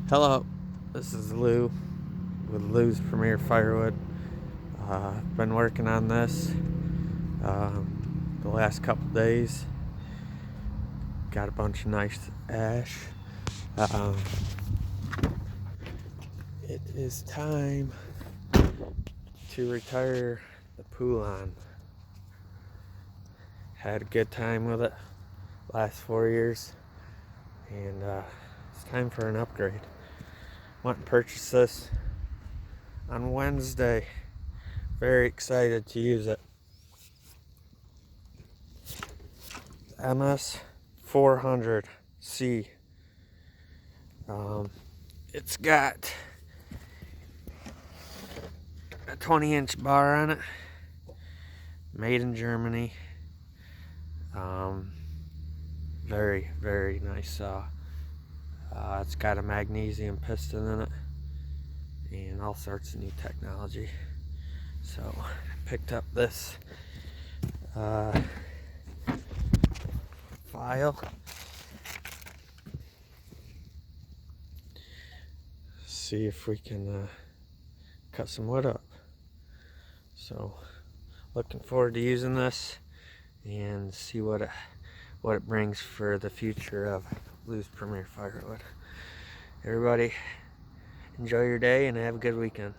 Hello, this is Lou with Lou's Premier Firewood. Been working on this the last couple days. Got a bunch of nice ash. Um, it is time to retire the Poulon. Had a good time with it last 4 years, and it's time for an upgrade. Went and purchased this on Wednesday. Very excited to use it. MS 400C. It's got a 20-inch bar on it, made in Germany. Very, very nice saw. It's got a magnesium piston in it and all sorts of new technology. So I picked up this file. See if we can cut some wood up. So looking forward to using this and see what it brings for the future of Lou's Premier Firewood. Everybody, enjoy your day and have a good weekend.